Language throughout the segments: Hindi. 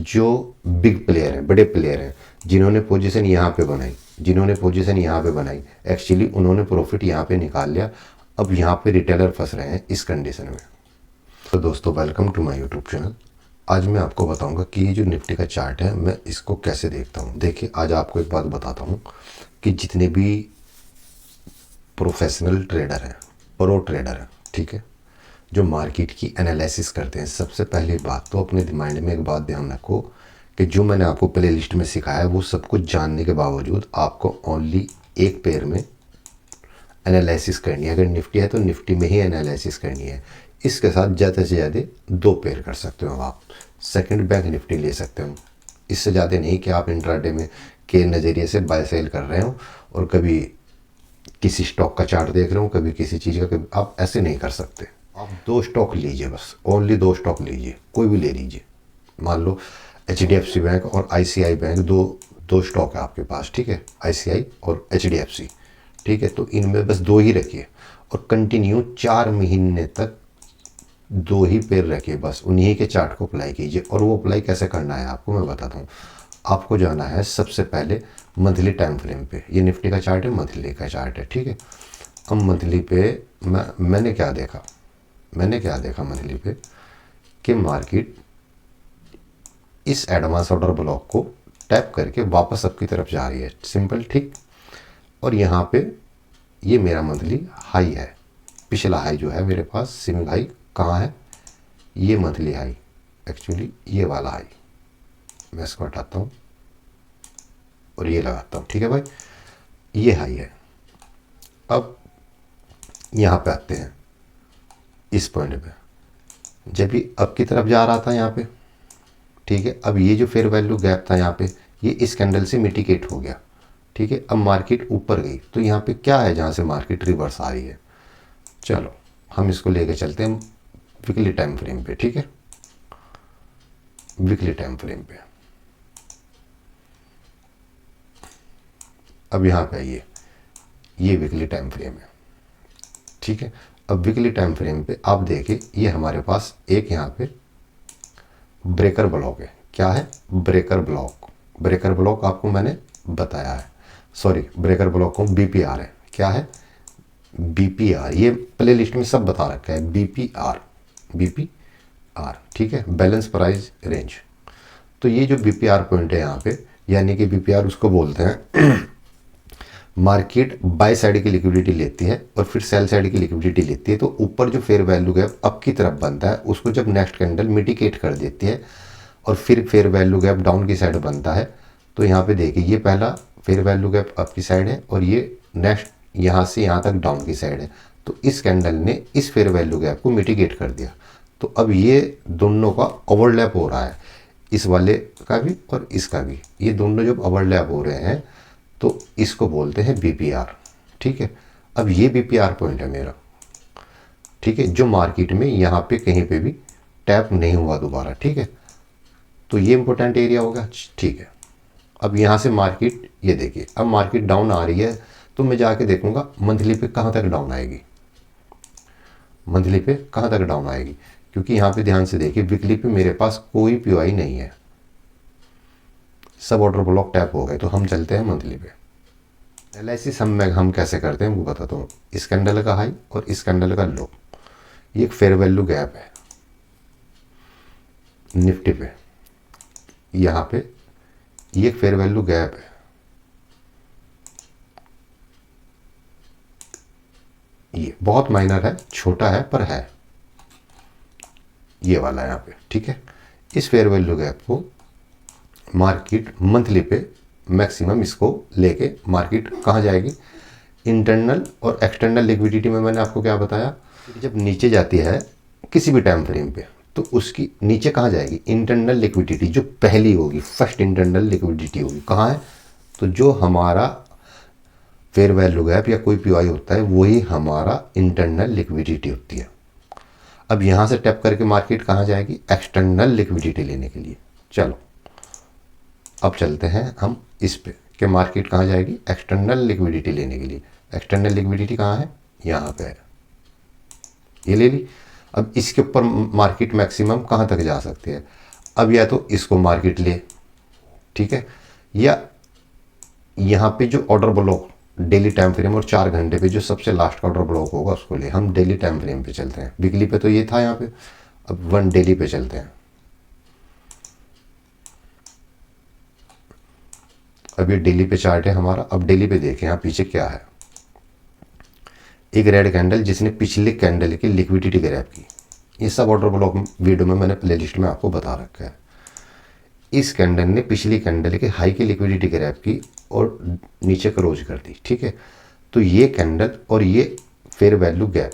जो बिग प्लेयर हैं, बड़े प्लेयर हैं, जिन्होंने पोजीशन यहाँ पे बनाई, जिन्होंने पोजीशन यहाँ पे बनाई, एक्चुअली उन्होंने प्रॉफिट यहाँ पे निकाल लिया। अब यहाँ पे रिटेलर फंस रहे हैं इस कंडीशन में। तो दोस्तों welcome to my YouTube channel. आज मैं आपको बताऊंगा कि ये जो निफ्टी का चार्ट है मैं इसको कैसे देखता हूँ। देखिए आज आपको एक बात बताता हूँ कि जितने भी प्रोफेशनल ट्रेडर हैं, प्रो ट्रेडर हैं, ठीक है, जो मार्केट की एनालिसिस करते हैं, सबसे पहली बात तो अपने माइंड में एक बात ध्यान रखो कि जो मैंने आपको प्ले लिस्ट में सिखाया है वो सब कुछ जानने के बावजूद आपको ओनली एक पेयर में एनालिसिस करनी है। अगर निफ्टी है तो निफ्टी में ही एनालिसिस करनी है। इसके साथ ज़्यादा से ज़्यादा दो पेयर कर सकते हो आप। सेकंड बैंक निफ्टी ले सकते हो, इससे ज़्यादा नहीं कि आप इंट्राडे में के नज़रिए से बाय सेल कर रहे हो और कभी किसी स्टॉक का चार्ट देख रहे हो, कभी किसी चीज़ का, कभी आप ऐसे नहीं कर सकते। आप दो स्टॉक लीजिए, बस ओनली दो स्टॉक लीजिए, कोई भी ले लीजिए। मान लो HDFC बैंक और ICI बैंक, दो स्टॉक है आपके पास, ठीक है, ICI और HDFC, ठीक है। तो इनमें बस दो ही रखिए और कंटिन्यू 4 महीने तक दो ही पेयर रखिए, बस उन्हीं के चार्ट को अप्लाई कीजिए। और वो अप्लाई कैसे करना है आपको मैं बताता हूँ। आपको जाना है सबसे पहले मंथली टाइम फ्रेम पे। ये निफ्टी का चार्ट है, मंथली का चार्ट है, ठीक है। अब मंथली पे मैंने क्या देखा मंथली पे कि मार्केट इस एडवांस ऑर्डर ब्लॉक को टैप करके वापस अप की तरफ जा रही है, सिंपल, ठीक। और यहाँ पे ये मेरा मंथली हाई है। पिछला हाई जो है मेरे पास, स्विंग हाई कहाँ है, ये मंथली हाई, एक्चुअली ये वाला हाई। मैं इसको हटाता हूँ और ये लगाता हूँ, ठीक है भाई, ये हाई है। अब यहाँ पे आते हैं इस पॉइंट पे, जब ये अप की तरफ जा रहा था यहाँ पे, ठीक है। अब ये जो फेयर वैल्यू गैप था यहाँ पे, ये इस कैंडल से मिटिगेट हो गया, ठीक है। अब मार्केट ऊपर गई तो यहाँ पे क्या है, जहाँ से मार्केट रिवर्स आ रही है। चलो हम इसको लेके चलते हैं वीकली टाइम फ्रेम पे, ठीक है, वीकली टाइम फ्रेम पे। अब यहाँ पे ये वीकली टाइम फ्रेम है, ठीक है। अब वीकली टाइम फ्रेम पे आप देखिए, ये हमारे पास एक यहाँ पे ब्रेकर ब्लॉक है। क्या है, ब्रेकर ब्लॉक। ब्रेकर ब्लॉक आपको मैंने बताया है, सॉरी, ब्रेकर ब्लॉक को BPR है। क्या है, BPR, ये प्ले लिस्ट में सब बता रखा है, BPR, ठीक है, बैलेंस प्राइस रेंज। तो ये जो BPR पॉइंट है यहाँ पे, यानी कि BPR उसको बोलते हैं मार्केट बाय साइड की लिक्विडिटी लेती है और फिर सेल साइड की लिक्विडिटी लेती है। तो ऊपर जो फेयर वैल्यू गैप अप की तरफ बनता है उसको जब नेक्स्ट कैंडल मिटिगेट कर देती है और फिर फेयर वैल्यू गैप डाउन की साइड बनता है। तो यहाँ पे देखिए, ये पहला फेयर वैल्यू गैप अप की साइड है और ये नेक्स्ट यहाँ से यहाँ तक डाउन की साइड है। तो इस कैंडल ने इस फेयर वैल्यू गैप को मिटिगेट कर दिया। तो अब ये दोनों का ओवरलैप हो रहा है, इस वाले का भी और इसका भी। ये दोनों जब ओवरलैप हो रहे हैं तो इसको बोलते हैं BPR, ठीक है। अब ये BPR पॉइंट है मेरा, ठीक है, जो मार्केट में यहाँ पे कहीं पे भी टैप नहीं हुआ दोबारा, ठीक है। तो ये इंपॉर्टेंट एरिया होगा, ठीक है। अब यहाँ से मार्केट, ये देखिए, अब मार्केट डाउन आ रही है तो मैं जाके देखूंगा मंथली पे कहाँ तक डाउन आएगी, मंथली पे कहाँ तक डाउन आएगी। क्योंकि यहाँ पे ध्यान से देखिए, वीकली पे मेरे पास कोई POI नहीं है, सब ऑर्डर ब्लॉक टैप हो गए। तो हम चलते हैं मंथली पे। एनालिसिस हम कैसे करते हैं वो बताता हूँ। इस कैंडल का हाई और इस कैंडल का लो, ये एक फेयर वैल्यू गैप है निफ्टी पे, यहाँ पे ये एक फेयर वैल्यू गैप है, ये बहुत माइनर है, छोटा है पर है, ये वाला यहाँ पे, ठीक है। इस फेयर वैल्यू गैप को मार्केट मंथली पे मैक्सिमम इसको लेके मार्केट कहाँ जाएगी, इंटरनल और एक्सटर्नल लिक्विडिटी में मैंने आपको क्या बताया, जब नीचे जाती है किसी भी टाइम फ्रेम पे तो उसकी नीचे कहाँ जाएगी, इंटरनल लिक्विडिटी जो पहली होगी, फर्स्ट इंटरनल लिक्विडिटी होगी, कहाँ है, तो जो हमारा फेयर वैल्यू गैप या कोई POI होता है वही हमारा इंटरनल लिक्विडिटी होती है। अब यहाँ से टैप करके मार्केट कहाँ जाएगी, एक्सटर्नल लिक्विडिटी लेने के लिए। चलो अब चलते हैं हम इस पे कि मार्केट कहाँ जाएगी, एक्सटर्नल लिक्विडिटी लेने के लिए। एक्सटर्नल लिक्विडिटी कहाँ है, यहाँ पे है, ये ले ली। अब इसके ऊपर मार्केट मैक्सिमम कहाँ तक जा सकती है, अब या तो इसको मार्केट ले, ठीक है, या यहाँ पे जो order block daily time frame और 4 घंटे पे जो सबसे लास्ट का ऑर्डर ब्लॉक होगा उसको ले। हम डेली टाइम फ्रेम पे चलते हैं, वीकली पे तो ये था यहाँ पे, अब 1 डेली पे चलते हैं। अब ये डेली पे चार्ट है हमारा। अब डेली पे देखें यहाँ पीछे क्या है, एक रेड कैंडल जिसने पिछले कैंडल की लिक्विडिटी ग्रैब की। ये सब ऑर्डर ब्लॉक वीडियो में मैंने प्लेलिस्ट में आपको बता रखा है। इस कैंडल ने पिछली कैंडल के हाई की लिक्विडिटी ग्रैब की और नीचे क्लोज कर दी, ठीक है। तो ये कैंडल और ये फेयर वैल्यू गैप,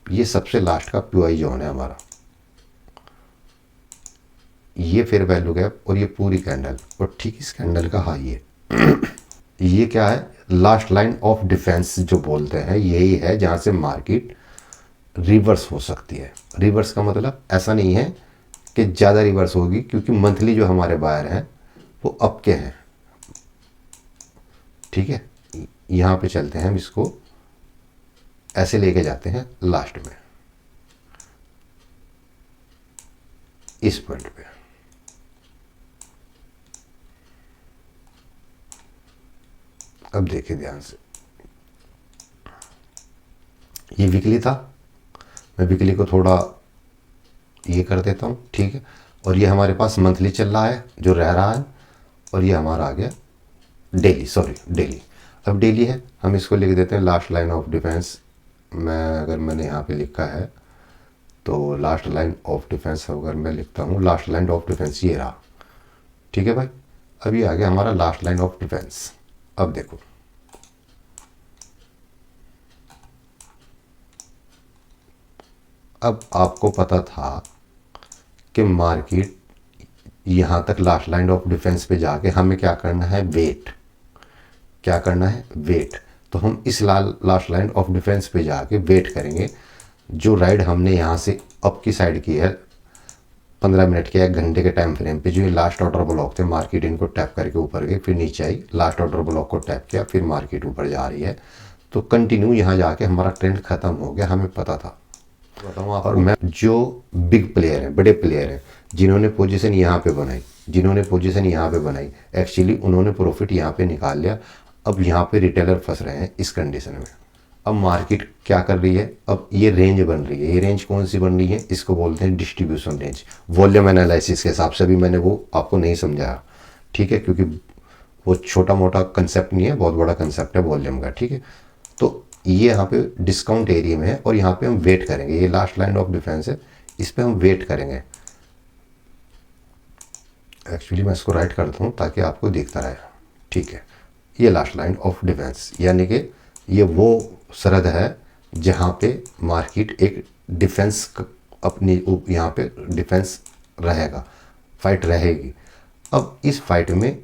ये सबसे लास्ट का पीओआई जोन है हमारा। ये फेयर वैल्यू गैप और ये पूरी कैंडल और ठीक इस कैंडल का हाई है। ये क्या है, लास्ट लाइन ऑफ डिफेंस जो बोलते हैं, यही है जहां से मार्केट रिवर्स हो सकती है। रिवर्स का मतलब ऐसा नहीं है कि ज़्यादा रिवर्स होगी, क्योंकि मंथली जो हमारे बायर हैं वो अप के हैं, ठीक है। यहाँ पे चलते हैं, हम इसको ऐसे लेके जाते हैं लास्ट में इस पॉइंट पे। अब देखिए ध्यान से, ये वीकली था, मैं वीकली को थोड़ा ये कर देता हूँ, ठीक है। और ये हमारे पास मंथली चल रहा है जो रह रहा है, और ये हमारा आ गया डेली, सॉरी डेली। अब डेली है, हम इसको लिख देते हैं लास्ट लाइन ऑफ डिफेंस। अगर मैंने यहाँ पे लिखा है तो लास्ट लाइन ऑफ डिफेंस, अगर मैं लिखता हूँ लास्ट लाइन ऑफ डिफेंस, ये रहा, ठीक है भाई। अब ये आ गया हमारा लास्ट लाइन ऑफ डिफेंस। अब देखो, अब आपको पता था कि मार्केट यहाँ तक लास्ट लाइन ऑफ डिफेंस पे जाके हमें क्या करना है, वेट। क्या करना है, वेट। तो हम इस लास्ट लाइन ऑफ डिफेंस पे जाके वेट करेंगे। जो राइड हमने यहाँ से अप की साइड की है 15 मिनट के 1 घंटे के टाइम फ्रेम पे, जो ये लास्ट ऑर्डर ब्लॉक थे, मार्केट इनको टैप करके ऊपर गई, फिर नीचे आई, लास्ट ऑर्डर ब्लॉक को टैप किया, फिर मार्केट ऊपर जा रही है। तो कंटिन्यू यहाँ जाके हमारा ट्रेंड खत्म हो गया, हमें पता था। बताऊँ आप, और मैं जो बिग प्लेयर हैं, बड़े प्लेयर हैं, जिन्होंने पोजीशन यहाँ पे बनाई, जिन्होंने पोजीशन यहाँ पे बनाई, एक्चुअली उन्होंने प्रॉफिट यहाँ पे निकाल लिया। अब यहाँ पे रिटेलर फंस रहे हैं इस कंडीशन में। अब मार्केट क्या कर रही है, अब ये रेंज बन रही है। ये रेंज कौन सी बन रही है, इसको बोलते हैं डिस्ट्रीब्यूशन रेंज। वॉल्यूम एनालिसिस के हिसाब से भी मैंने वो आपको नहीं समझाया, ठीक है, क्योंकि वो छोटा मोटा कंसेप्ट नहीं है, बहुत बड़ा कंसेप्ट है वॉल्यूम का, ठीक है। तो ये यहाँ पे डिस्काउंट एरिया में है और यहाँ पे हम वेट करेंगे। ये लास्ट लाइन ऑफ डिफेंस है, इस पे हम वेट करेंगे। एक्चुअली मैं इसको राइट करता हूँ ताकि आपको दिखता रहे, ठीक है। ये लास्ट लाइन ऑफ डिफेंस, यानी कि ये वो सरहद है जहाँ पे मार्केट एक डिफेंस अपनी यहाँ पे डिफेंस रहेगा, फाइट रहेगी। अब इस फाइट में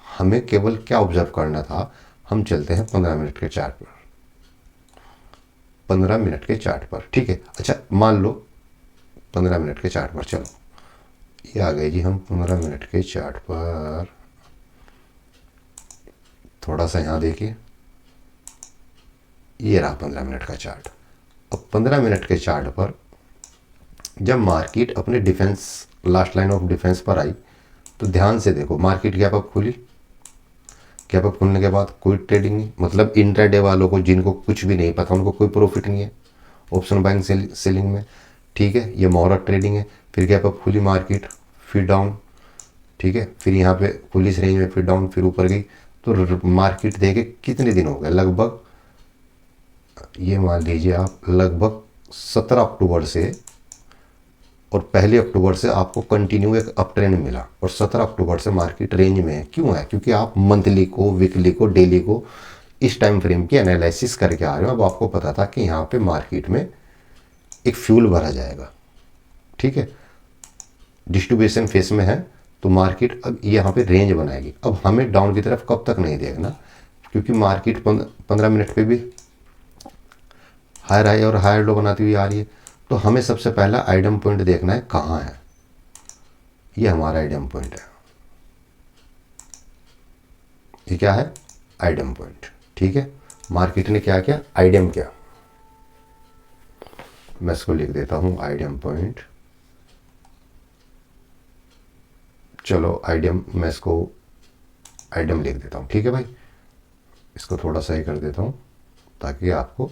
हमें केवल क्या ऑब्जर्व करना था, हम चलते हैं 15 मिनट के चार्ट पर, 15 मिनट के चार्ट पर, ठीक है। अच्छा मान लो 15 मिनट के चार्ट पर, चलो ये आ गए जी हम 15 मिनट के चार्ट पर। थोड़ा सा यहाँ देखिए, ये रहा 15 मिनट का चार्ट। अब 15 मिनट के चार्ट पर जब मार्केट अपने defence last line of defence पर आई, तो ध्यान से देखो, मार्केट गैप अप खुली, गैप अप खुलने के बाद कोई ट्रेडिंग नहीं, मतलब इंट्राडे वालों को, जिनको कुछ भी नहीं पता, उनको कोई प्रॉफिट नहीं है ऑप्शन बाइंग सेलिंग में, ठीक है। ये मुहूर्त ट्रेडिंग है। फिर गैप अप खुली मार्केट, फिर डाउन, ठीक है। फिर यहाँ पे खुली इस रेंज में, फिर डाउन, फिर ऊपर गई। तो मार्केट देखे कितने दिन हो गए, लगभग ये मान लीजिए आप, लगभग 17 अक्टूबर से और 1 अक्टूबर से आपको कंटिन्यू एक अप ट्रेंड मिला, और 17 अक्टूबर से मार्केट रेंज में है। क्यों है, क्योंकि आप मंथली को, वीकली को, डेली को इस टाइम फ्रेम की एनालिसिस करके आ रहे हो। अब आपको पता था कि यहाँ पे मार्केट में एक फ्यूल भरा जाएगा, ठीक है, डिस्ट्रीब्यूशन फेस में है, तो मार्केट अब यहाँ पे रेंज बनाएगी। अब हमें डाउन की तरफ कब तक नहीं देखना, क्योंकि मार्केट 15 मिनट पे भी हायर हाई और हायर लो बनाती हुई आ रही है। तो हमें सबसे पहला आइडम पॉइंट देखना है कहाँ है। ये हमारा आइडम पॉइंट है। ये क्या है, आइडम पॉइंट, ठीक है। मार्केट ने क्या किया, आइडम किया, मैं इसको लिख देता हूँ आइडम पॉइंट। चलो आइडियम, मैं इसको आइडियम लिख देता हूँ, ठीक है भाई। इसको थोड़ा सही कर देता हूँ ताकि आपको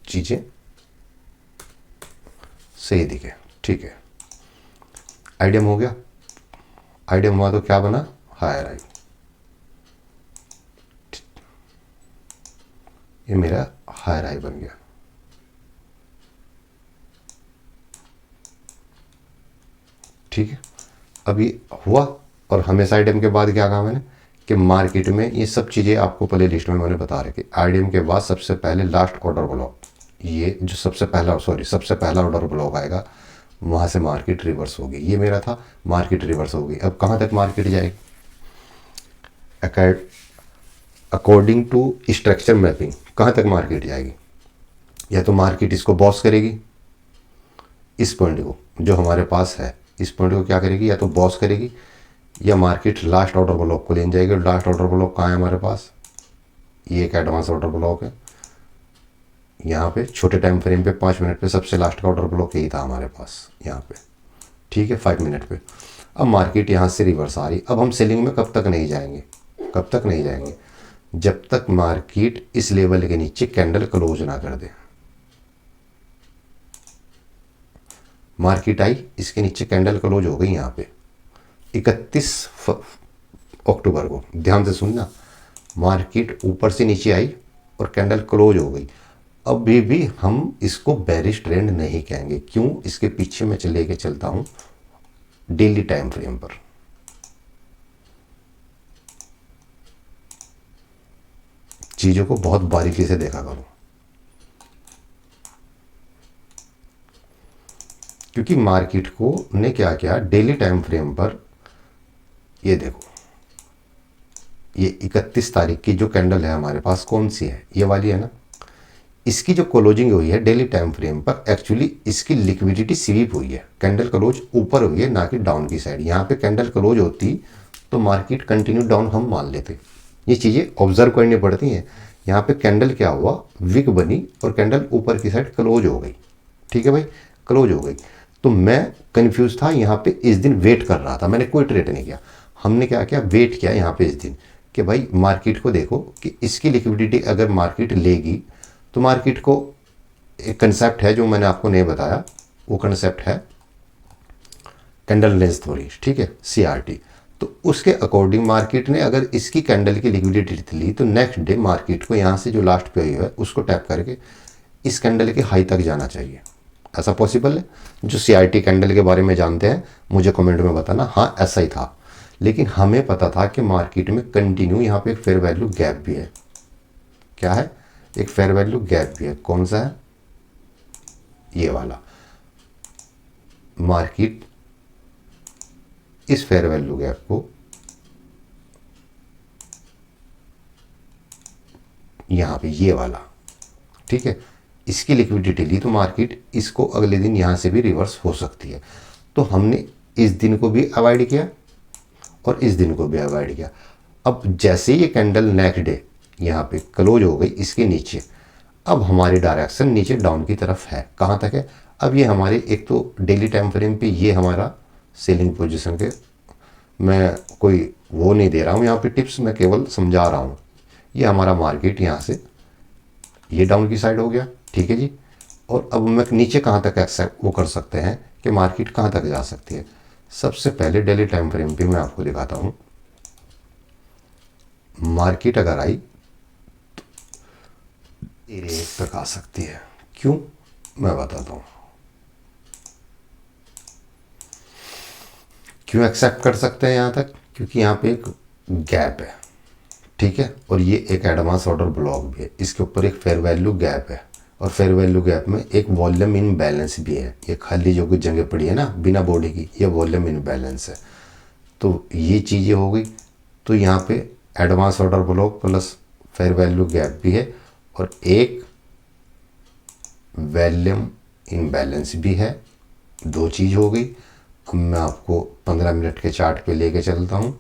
चीज़ें सही दिखे, ठीक है। आइडियम हो गया, आइडियम हुआ तो क्या बना, हायर आई। ये मेरा हायर आई बन गया, ठीक है। अब ये हुआ, और हमेशा आइडियम के बाद क्या कहा मैंने कि मार्केट में ये सब चीज़ें आपको प्ले लिस्ट में मैंने बता रखी। आइडियम के बाद सबसे पहले लास्ट ऑर्डर ब्लॉक, ये जो सबसे पहला ऑर्डर ब्लॉक आएगा, वहाँ से मार्केट रिवर्स होगी। ये मेरा था, मार्केट रिवर्स होगी। अब कहाँ तक मार्केट जाएगी, अकॉर्डिंग टू स्ट्रक्चर मैपिंग कहाँ तक मार्केट जाएगी। या तो मार्केट इसको बॉस करेगी, इस पॉइंट को जो हमारे पास है, इस पॉइंट को क्या करेगी, या तो बॉस करेगी, या मार्केट लास्ट ऑर्डर ब्लॉक को ले जाएगी। लास्ट ऑर्डर ब्लॉक कहाँ है हमारे पास, ये एक एडवांस ऑर्डर ब्लॉक है। यहाँ पे छोटे टाइम फ्रेम पे 5 मिनट पे सबसे लास्ट का ऑर्डर ब्लॉक यही था हमारे पास यहाँ पे, ठीक है, 5 मिनट पे। अब मार्केट यहाँ से रिवर्स आ रही। अब हम सेलिंग में कब तक नहीं जाएंगे, कब तक नहीं जाएंगे, जब तक मार्केट इस लेवल के नीचे कैंडल क्लोज ना कर दे। मार्केट आई, इसके नीचे कैंडल क्लोज हो गई यहाँ पे 31 अक्टूबर को, ध्यान से सुनना। मार्केट ऊपर से नीचे आई और कैंडल क्लोज हो गई। अभी भी हम इसको बेरिश ट्रेंड नहीं कहेंगे, क्यों, इसके पीछे मैं लेके चलता हूं डेली टाइम फ्रेम पर। चीजों को बहुत बारीकी से देखा करो, क्योंकि मार्केट को ने क्या किया डेली टाइम फ्रेम पर, ये देखो, ये 31 तारीख की जो कैंडल है हमारे पास कौन सी है, ये वाली है ना। इसकी जो क्लोजिंग हुई है डेली टाइम फ्रेम पर, एक्चुअली इसकी लिक्विडिटी स्वीप हुई है, कैंडल क्लोज ऊपर हुई है ना कि डाउन की साइड। यहाँ पे कैंडल क्लोज होती तो मार्केट कंटिन्यू डाउन हम मान लेते। ये चीज़ें ऑब्जर्व करनी पड़ती हैं। यहाँ पे कैंडल क्या हुआ, विक बनी और कैंडल ऊपर की साइड क्लोज हो गई, ठीक है भाई, क्लोज हो गई। तो मैं कंफ्यूज था यहाँ पे, इस दिन वेट कर रहा था, मैंने कोई ट्रेड नहीं किया। हमने क्या किया, वेट किया यहाँ पे इस दिन कि भाई मार्केट को देखो कि इसकी लिक्विडिटी अगर मार्केट लेगी तो मार्केट को, एक कंसेप्ट है जो मैंने आपको नहीं बताया, वो कंसेप्ट है कैंडल लेंथ थ्योरी, ठीक है, CRT। तो उसके अकॉर्डिंग मार्केट ने अगर इसकी कैंडल की लिक्विडिटी ली तो नेक्स्ट डे मार्केट को यहाँ से जो लास्ट पे हुई है उसको टैप करके इस कैंडल के हाई तक जाना चाहिए। ऐसा पॉसिबल है? जो CRT कैंडल के बारे में जानते हैं मुझे कमेंट में बताना। हाँ, ऐसा ही था, लेकिन हमें पता था कि मार्केट में कंटिन्यू यहाँ पे एक फेयर वैल्यू गैप भी है। क्या है, एक फेयर वैल्यू गैप भी है। कौन सा है, ये वाला। मार्केट इस फेयर वैल्यू गैप को यहाँ पे, ये वाला, ठीक है, इसकी लिक्विडिटी ली तो मार्केट इसको अगले दिन यहाँ से भी रिवर्स हो सकती है। तो हमने इस दिन को भी अवॉइड किया और इस दिन को भी अवॉइड किया। अब जैसे ये कैंडल नेक्स्ट डे यहाँ पे क्लोज हो गई इसके नीचे, अब हमारी डायरेक्शन नीचे डाउन की तरफ है। कहाँ तक है, अब ये हमारे एक तो डेली टाइम फ्रेम पे ये हमारा सेलिंग पोजीशन के, मैं कोई वो नहीं दे रहा हूँ यहाँ पे टिप्स, मैं केवल समझा रहा हूँ। ये हमारा मार्केट यहाँ से ये डाउन की साइड हो गया, ठीक है जी। और अब मैं नीचे कहाँ तक एक्सेप्ट वो कर सकते हैं कि मार्केट कहाँ तक जा सकती है। सबसे पहले डेली टाइम फ्रेम पे मैं आपको दिखाता हूँ। मार्केट अगर आई तो एक तक आ सकती है, क्यों, मैं बताता हूँ क्यों एक्सेप्ट कर सकते हैं यहाँ तक, क्योंकि यहाँ पे एक गैप है, ठीक है, और ये एक एडवांस ऑर्डर ब्लॉक भी है, इसके ऊपर एक फेयर वैल्यू गैप है, और फेयर वैल्यू गैप में एक वॉल्यूम इन बैलेंस भी है। ये खाली जो कुछ जगह पड़ी है ना बिना बॉडी की, ये वॉल्यूम इन बैलेंस है। तो ये चीज़ें हो गई। तो यहाँ पे advance order block plus fair value gap भी है और एक वॉल्यूम इन बैलेंस भी है। दो चीज़ हो गई। अब मैं आपको 15 मिनट के चार्ट पे लेके चलता हूँ,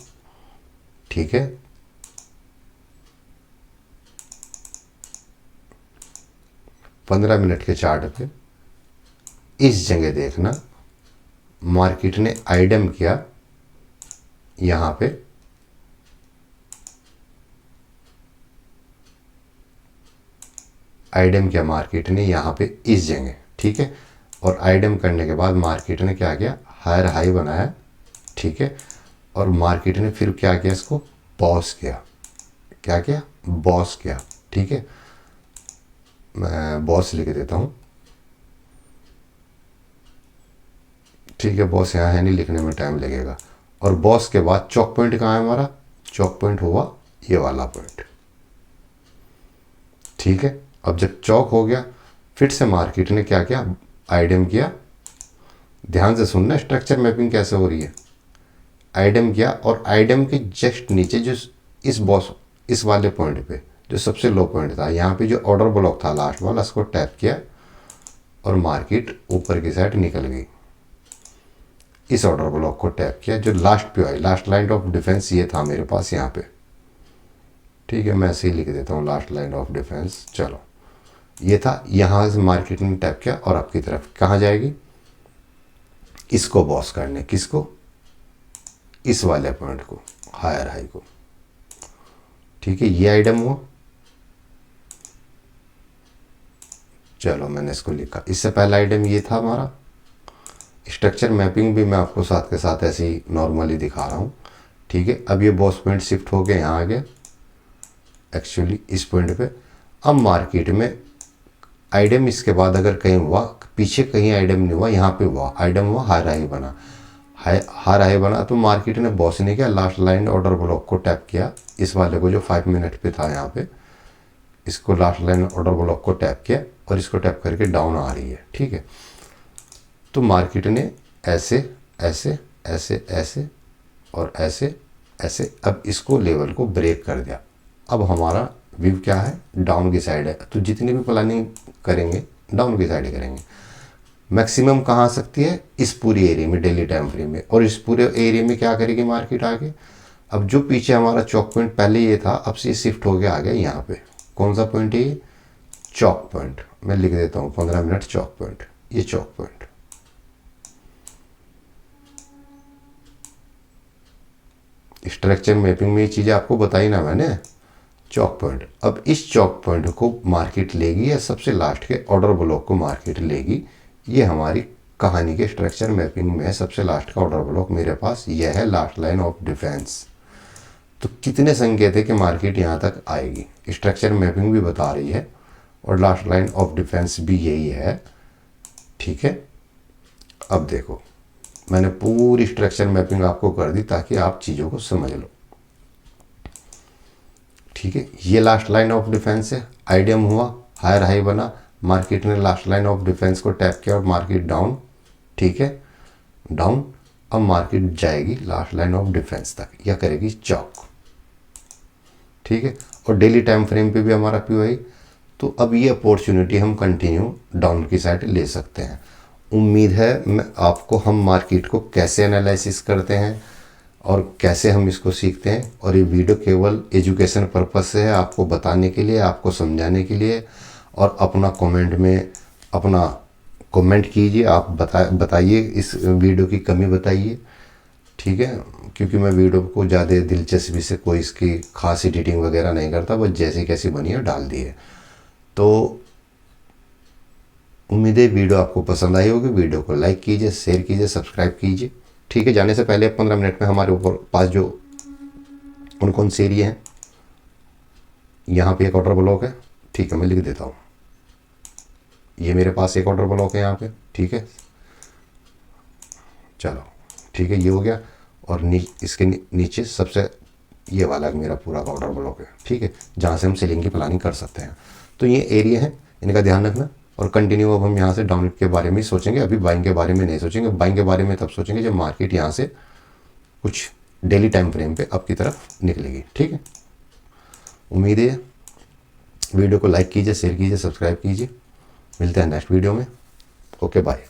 ठीक है। 15 मिनट के चार्ट पे इस जगह देखना, मार्केट ने आइडम किया यहाँ पे आइडम किया मार्केट ने यहाँ पे इस जगह, ठीक है। और आइडम करने के बाद मार्केट ने क्या किया, हायर हाई बनाया, ठीक है। और मार्केट ने फिर क्या किया, इसको पॉज किया, क्या किया, बॉस किया, ठीक है। मैं बॉस लिख देता हूँ, ठीक है। बॉस यहाँ है नहीं, लिखने में टाइम लगेगा। और बॉस के बाद चौक पॉइंट कहाँ है हमारा, चौक पॉइंट हुआ ये वाला पॉइंट, ठीक है। अब जब चौक हो गया, फिर से मार्केट ने क्या किया, आइडम किया। ध्यान से सुनना स्ट्रक्चर मैपिंग कैसे हो रही है। आइडम किया और आइडम के जस्ट नीचे जो इस बॉस इस वाले पॉइंट पे जो सबसे लो पॉइंट था, यहाँ पे जो ऑर्डर ब्लॉक था लास्ट वाला, उसको टैप किया और मार्केट ऊपर की साइड निकल गई। इस ऑर्डर ब्लॉक को टैप किया, जो लास्ट पे आई, लास्ट लाइन ऑफ डिफेंस ये था मेरे पास यहाँ पे, ठीक है। मैं ऐसे ही लिख देता हूँ लास्ट लाइन ऑफ डिफेंस। चलो ये था, यहाँ से मार्केट ने टैप किया और आपकी तरफ कहाँ जाएगी, इसको बॉस करने, किसको, इस वाले पॉइंट को, हायर हाई को, ठीक है। ये आइटम हुआ। चलो मैंने इसको लिखा। इससे पहला आइटम ये था हमारा। स्ट्रक्चर मैपिंग भी मैं आपको साथ के साथ ऐसे ही नॉर्मली दिखा रहा हूँ, ठीक है। अब ये बॉस पॉइंट शिफ्ट हो गया यहाँ आ गया, एक्चुअली इस पॉइंट पे। अब मार्केट में आइटम इसके बाद अगर कहीं हुआ, पीछे कहीं आइटम नहीं हुआ, यहाँ पे हुआ आइटम, हुआ हायर हाई बना, हायर हाई बना, तो मार्केट ने बॉस ने क्या, लास्ट लाइन ऑर्डर ब्लॉक को टैप किया, इस वाले को जो 5 मिनट पे था यहाँ पे, इसको लास्ट लाइन ऑर्डर ब्लॉक को टैप किया और इसको टैप करके डाउन आ रही है, ठीक है। तो मार्केट ने ऐसे ऐसे ऐसे ऐसे और ऐसे ऐसे अब इसको लेवल को ब्रेक कर दिया। अब हमारा व्यू क्या है, डाउन की साइड है। तो जितनी भी प्लानिंग करेंगे डाउन की साइड करेंगे। मैक्सिमम कहाँ आ सकती है, इस पूरी एरिया में, डेली टाइम फ्रेम में। और इस पूरे एरिया में क्या करेगी मार्केट आगे, अब जो पीछे हमारा चौक पॉइंट पहले ये था, अब से शिफ्ट हो गया आ गया यहाँ पे। कौन सा पॉइंट है ये, चौक पॉइंट। मैं लिख देता हूँ 15 मिनट चौक पॉइंट, ये चौक पॉइंट। स्ट्रक्चर मैपिंग में ये चीज़ें आपको बताई ना मैंने, चौक पॉइंट। अब इस चौक पॉइंट को मार्केट लेगी या सबसे लास्ट के ऑर्डर ब्लॉक को मार्केट लेगी, ये हमारी कहानी के स्ट्रक्चर मैपिंग में है। सबसे लास्ट का ऑर्डर ब्लॉक मेरे पास यह है, लास्ट लाइन ऑफ डिफेंस। तो कितने संकेत है कि मार्केट यहाँ तक आएगी, स्ट्रक्चर मैपिंग भी बता रही है और लास्ट लाइन ऑफ डिफेंस भी यही है, ठीक है। अब देखो मैंने पूरी स्ट्रक्चर मैपिंग आपको कर दी ताकि आप चीज़ों को समझ लो, ठीक है। ये लास्ट लाइन ऑफ डिफेंस है, आइडियम हुआ, हायर हाई बना, मार्केट ने लास्ट लाइन ऑफ डिफेंस को टैप किया और मार्केट डाउन, ठीक है, डाउन। अब मार्केट जाएगी लास्ट लाइन ऑफ डिफेंस तक या करेगी चौक, ठीक है। और डेली टाइम फ्रेम पे भी हमारा पीओआई। तो अब ये अपॉर्चुनिटी हम कंटिन्यू डाउन की साइड ले सकते हैं। उम्मीद है मैं आपको, हम मार्केट को कैसे एनालिसिस करते हैं और कैसे हम इसको सीखते हैं, और ये वीडियो केवल एजुकेशन पर्पस से है, आपको बताने के लिए, आपको समझाने के लिए। और अपना कमेंट में अपना कमेंट कीजिए, आप बताइए इस वीडियो की कमी बताइए, ठीक है। क्योंकि मैं वीडियो को ज़्यादा दिलचस्पी से कोई इसकी खास एडिटिंग वगैरह नहीं करता, बस जैसी कैसी बनी है डाल दी है। तो उम्मीद है वीडियो आपको पसंद आई होगी। वीडियो को लाइक कीजिए, शेयर कीजिए, सब्सक्राइब कीजिए, ठीक है। जाने से पहले 15 मिनट में हमारे ऊपर पास जो कौन से एरिया हैं, यहाँ पे एक ऑर्डर ब्लॉक है, ठीक है, मैं लिख देता हूँ। ये मेरे पास एक ऑर्डर ब्लॉक है यहाँ पे, ठीक है। चलो ठीक है, ये हो गया। और इसके नीचे सबसे ये वाला मेरा पूरा का ऑर्डर ब्लॉक है, ठीक है, जहाँ से हम सेलिंग की प्लानिंग कर सकते हैं। तो ये एरिया है, इनका ध्यान रखना। और कंटिन्यू अब हम यहाँ से डाउन के बारे में ही सोचेंगे, अभी बाइंग के बारे में नहीं सोचेंगे। बाइंग के बारे में तब सोचेंगे जब मार्केट यहाँ से कुछ डेली टाइम फ्रेम पे अप की तरफ निकलेगी, ठीक है। उम्मीद है वीडियो को लाइक कीजिए, शेयर कीजिए, सब्सक्राइब कीजिए। मिलते हैं नेक्स्ट वीडियो में। Okay bye.